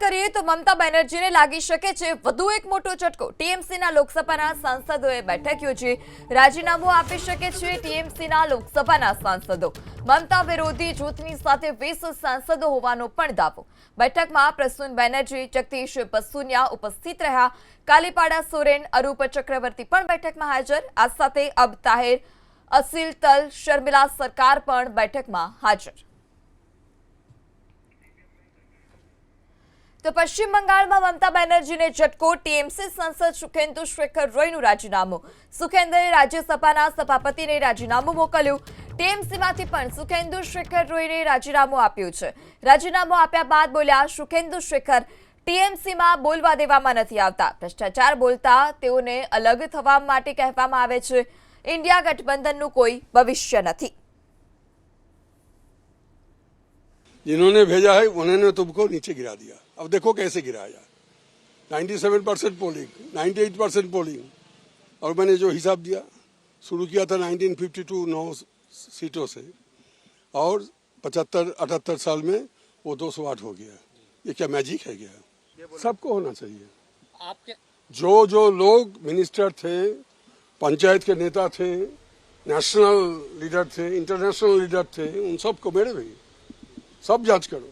કરીએ તો મમતા બેનર્જીને લાગી શકે છે વધુ એક મોટો ઝટકો। ટીએમસીના લોકસભાના સાંસદોએ બેઠક યોજી રાજીનામું આપી શકે છે ટીએમસીના લોકસભાના સાંસદો। મમતા વિરોધી જૂથની સાથે 20 સાંસદો હોવાનો પણ દાવો। બેઠકમાં પ્રસૂન બેનર્જી, જગદીશ બસુનિયા ઉપસ્થિત રહ્યા। કાલીપાડા સોરેન, અરૂપ ચક્રવર્તી પણ બેઠકમાં હાજર। આ સાથે અબ તાહિર, અસીલ તલ, શર્મિલા સરકાર પણ બેઠકમાં હાજર। तो पश्चिम बंगाल में ममता बेनर्जी ने झटको। टीएमसी सांसद सुखेंदु शेखर रोयનું રાજીનામું। સુખેન્દુએ રાજ્યસભાના સભાપતિને રાજીનામું મોકલ્યું। ટીએમસીમાંથી પણ સુખેન્દુ શેખર રોયને રાજીનામું આપ્યું છે। રાજીનામું આપ્યા બાદ બોલ્યા, સુખેન્દુ શેખર ટીએમસીમાં બોલવા દેવામાં નથી આવતા। ભ્રષ્ટાચાર બોલતા તેઓને અલગ થવા માટે કહેવામાં આવે છે। ઇન્ડિયા ગઠબંધનનું કોઈ ભવિષ્ય નથી। जिन्होंने भेजा है उन्होंने तुमको नीचे गिरा दिया। अब देखो कैसे गिराया। 97% पोलिंग, 98% पोलिंग, और मैंने जो हिसाब दिया शुरू किया था 1952 9 सीटों से, और 75-78 साल में वो 208 हो गया। ये क्या मैजिक है क्या? सबको होना चाहिए। आपके जो लोग मिनिस्टर थे, पंचायत के नेता थे, नेशनल लीडर थे, इंटरनेशनल लीडर थे, उन सबको मेरे भाई सब जांच करो।